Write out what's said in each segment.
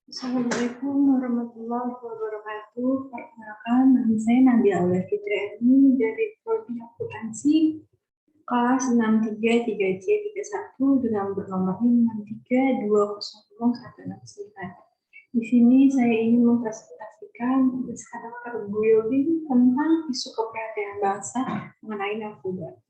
Assalamualaikum warahmatullahi wabarakatuh. Perkenalkan, nama saya Nadia Aulia Fitriani dari Prodi Akuntansi kelas 633C31 dengan bernomor 532000169. Di sini saya ingin mempresentasikan karakter bullying tentang isu keprihatinan bangsa mengenai narkoba.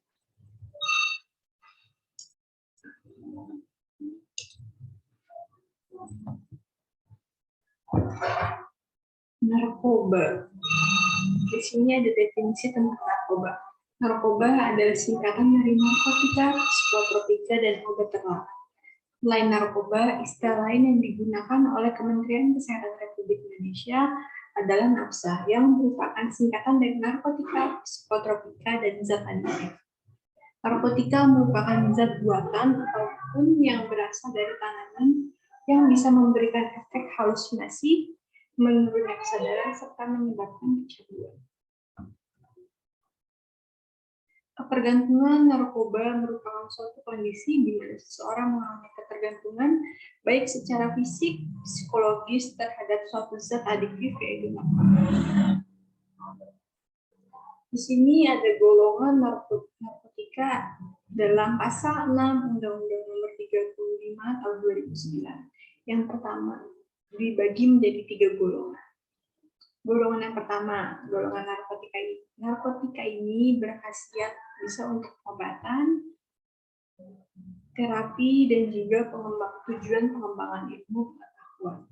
Narkoba. Di sini ada definisi tentang narkoba. Narkoba adalah singkatan dari narkotika, psikotropika, dan obat terlarang. Selain narkoba, istilah lain yang digunakan oleh Kementerian Kesehatan Republik Indonesia adalah NAPSA, yang merupakan singkatan dari narkotika, psikotropika, dan zat adiktif. Narkotika merupakan zat buatan ataupun yang berasal dari tanaman yang bisa memberikan efek halusinasi, menurunkan kesadaran, serta menyebabkan kecanduan. Ketergantungan narkoba merupakan suatu kondisi di mana seseorang mengalami ketergantungan baik secara fisik, psikologis terhadap suatu zat adiktif yaitu narkoba. Di sini ada golongan narkotika dalam pasal 6 Undang-Undang Nomor 35 Tahun 2009. Yang pertama dibagi menjadi 3 golongan. Golongan yang pertama, golongan narkotika ini. Narkotika ini berkhasiat bisa untuk pengobatan, terapi, dan juga tujuan pengembangan ilmu pengetahuan.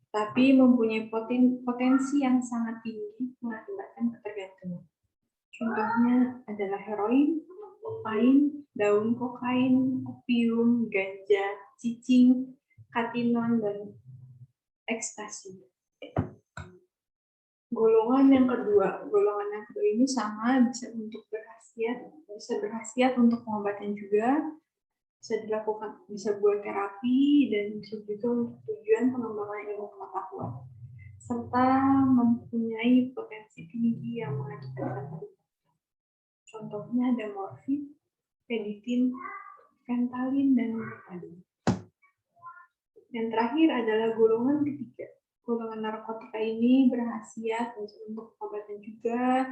Tapi mempunyai potensi yang sangat tinggi mengakibatkan ketergantungan. Contohnya adalah heroin, kokain, daun kokain, opium, ganja, cicing, katinon, dan ekstasi. Golongan yang kedua ini sama, bisa berkhasiat untuk pengobatan juga, bisa buat terapi, dan bisa juga untuk tujuan pengembangan ilmu pengetahuan, serta mempunyai potensi tinggi yang mengakibatkan kebutaan. Contohnya ada morfin, peditin, fentalin, dan metadon. Yang terakhir adalah golongan ketiga. Golongan narkotika ini berkhasiat untuk pengobatan juga,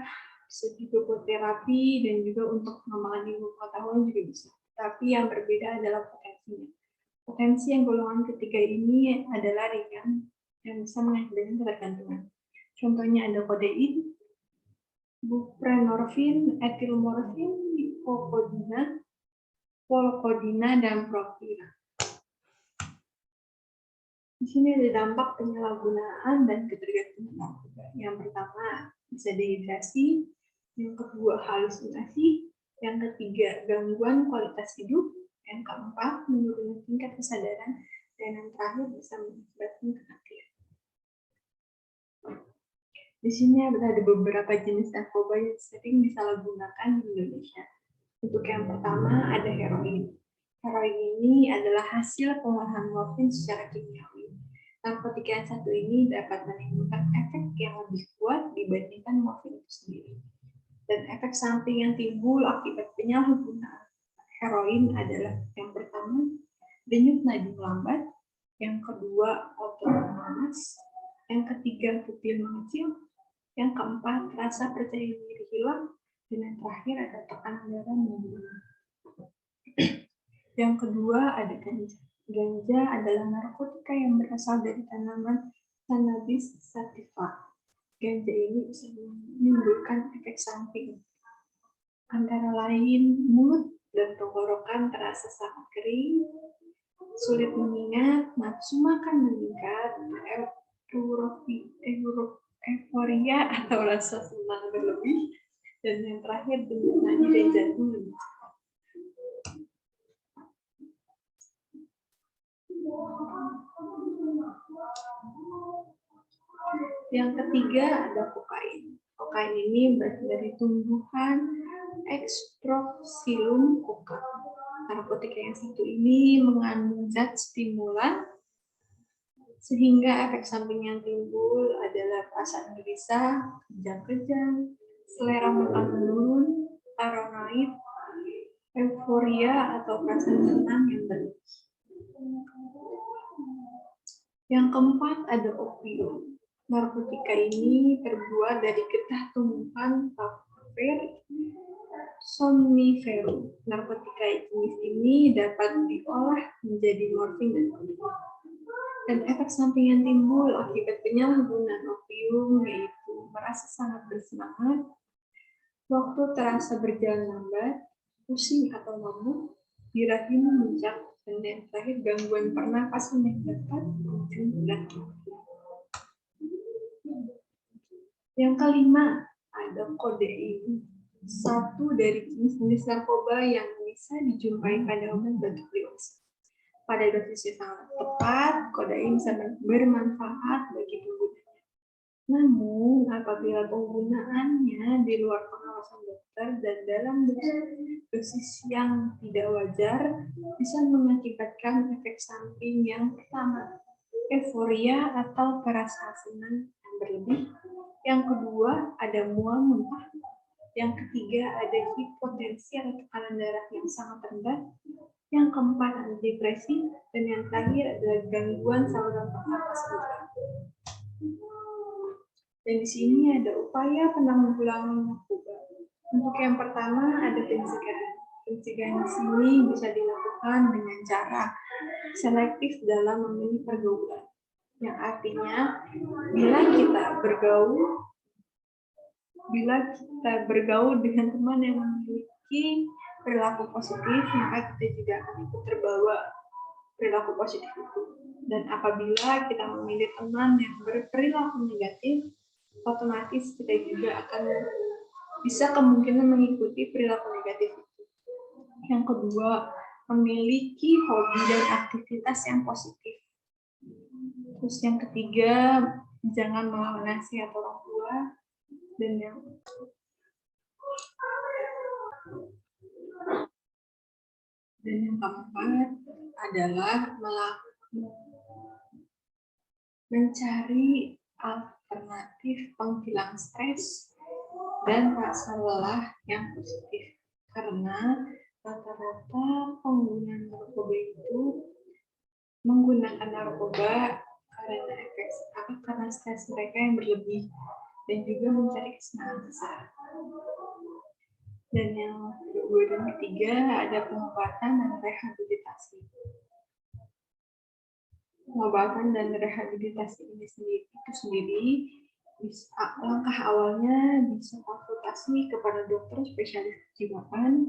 bisa juga buat terapi, dan juga untuk pengembangan ilmu pengetahuan juga bisa. Tapi yang berbeda adalah potensinya. Potensi yang golongan ketiga ini adalah ringan yang bisa mengakibatkan ketergantungan. Contohnya ada kodein, buprenorfin, etilmorfin, lipokodina, polkodina, dan propira. Di sini ada dampak penyalahgunaan dan ketergantungan narkoba. Yang pertama, bisa dehidrasi. Yang kedua, halusinasi. Yang ketiga, gangguan kualitas hidup. Yang keempat, menurunkan tingkat kesadaran. Dan yang terakhir, bisa menyebabkan kematian. Di sini ada beberapa jenis narkoba yang sering disalahgunakan di Indonesia. Untuk yang pertama, ada heroin. Heroin ini adalah hasil pengolahan morfin secara kimiawi. Narkotika yang satu ini dapat menimbulkan efek yang lebih kuat dibandingkan morfin itu sendiri. Dan efek samping yang timbul akibat penyalahgunaan heroin adalah yang pertama, denyut nadi melambat, yang kedua, otot panas, yang ketiga, pupil mengecil, yang keempat, rasa percaya diri hilang, dan yang terakhir ada tekanan darah menurun. Yang kedua ada ganja. Ganja adalah narkotika yang berasal dari tanaman Cannabis sativa. Ganja ini bisa menimbulkan efek samping, antara lain mulut dan tenggorokan terasa sangat kering, sulit mengingat, nafsu makan meningkat, euforia atau rasa senang berlebih, dan yang terakhir denyut nadi dan jantung lebih cepat. Yang ketiga ada kokain. Kokain ini berasal dari tumbuhan Extroxylum coca. Narkotika yang satu ini mengandung zat stimulan sehingga efek samping yang timbul adalah perasaan gelisah, kejang-kejang, selera makan menurun, paranoid, euforia atau perasaan senang yang berlebih. Yang keempat ada opium. Narkotika ini terbuat dari getah tumbuhan Papaver somniferum. Narkotika jenis ini dapat diolah menjadi morfin dan kodein. Dan efek samping yang timbul akibat penyalahgunaan opium yaitu merasa sangat bersemangat, waktu terasa berjalan lambat, pusing atau mabuk, birahi memuncak, dan yang terakhir gangguan pernapasan yang dapat berujung dan yang kelima ada kodein, satu dari jenis-jenis narkoba yang bisa dijumpai pada obat batuk dewasa. Pada dosis yang sangat tepat, kodein bisa bermanfaat bagi penggunanya. Namun, apabila penggunaannya di luar pengawasan dokter dan dalam dosis yang tidak wajar, bisa mengakibatkan efek samping yang pertama, euforia atau perasaan senang yang berlebih. Yang kedua, ada mual muntah. Yang ketiga, ada hipotensi atau tekanan darah yang sangat rendah. Yang keempat, ada depresi. Dan yang terakhir adalah gangguan saluran pernapasan. Dan di sini ada upaya penanggulangan narkoba. Untuk yang pertama ada pencegahan. Pencegahan di sini bisa dilakukan dengan cara selektif dalam memilih pergaulan. Yang artinya bila kita bergaul dengan teman yang memiliki perilaku positif, maka kita juga akan ikut terbawa perilaku positif itu. Dan apabila kita memilih teman yang berperilaku negatif, otomatis kita juga akan bisa kemungkinan mengikuti perilaku negatif itu. Yang kedua, memiliki hobi dan aktivitas yang positif. Terus yang ketiga, jangan melawan nasihat orang tua. Dan yang keempat adalah mencari alternatif penghilang stres dan rasa lelah yang positif. Karena rata-rata pengguna narkoba itu menggunakan narkoba karena stres mereka yang berlebih dan juga mencari kesenangan sesaat. Dan yang kedua dan ketiga ada pengobatan dan rehabilitasi. Pengobatan dan rehabilitasi ini sendiri langkah awalnya bisa konsultasi kepada dokter spesialis kejiwaan,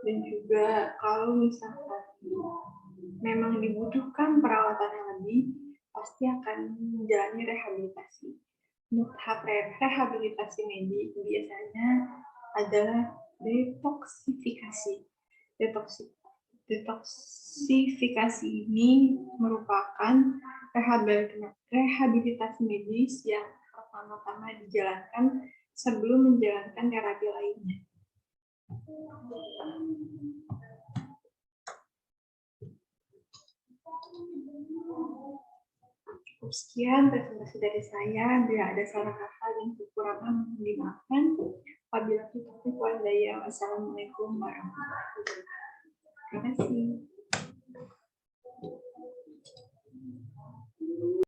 dan juga kalau misalkan memang dibutuhkan perawatan yang lebih, pasti akan menjalani rehabilitasi. Untuk tahap rehabilitasi medis biasanya adalah detoksifikasi. Detoksifikasi ini merupakan rehabilitasi medis yang pertama-tama dijalankan sebelum menjalankan terapi lainnya. Sekian presentasi dari saya. Bila ada salah kata dan kekurangan, mohon dimaafkan. Apabila itu wallahi, wassalamualaikum warahmatullahi wabarakatuh. Terima kasih.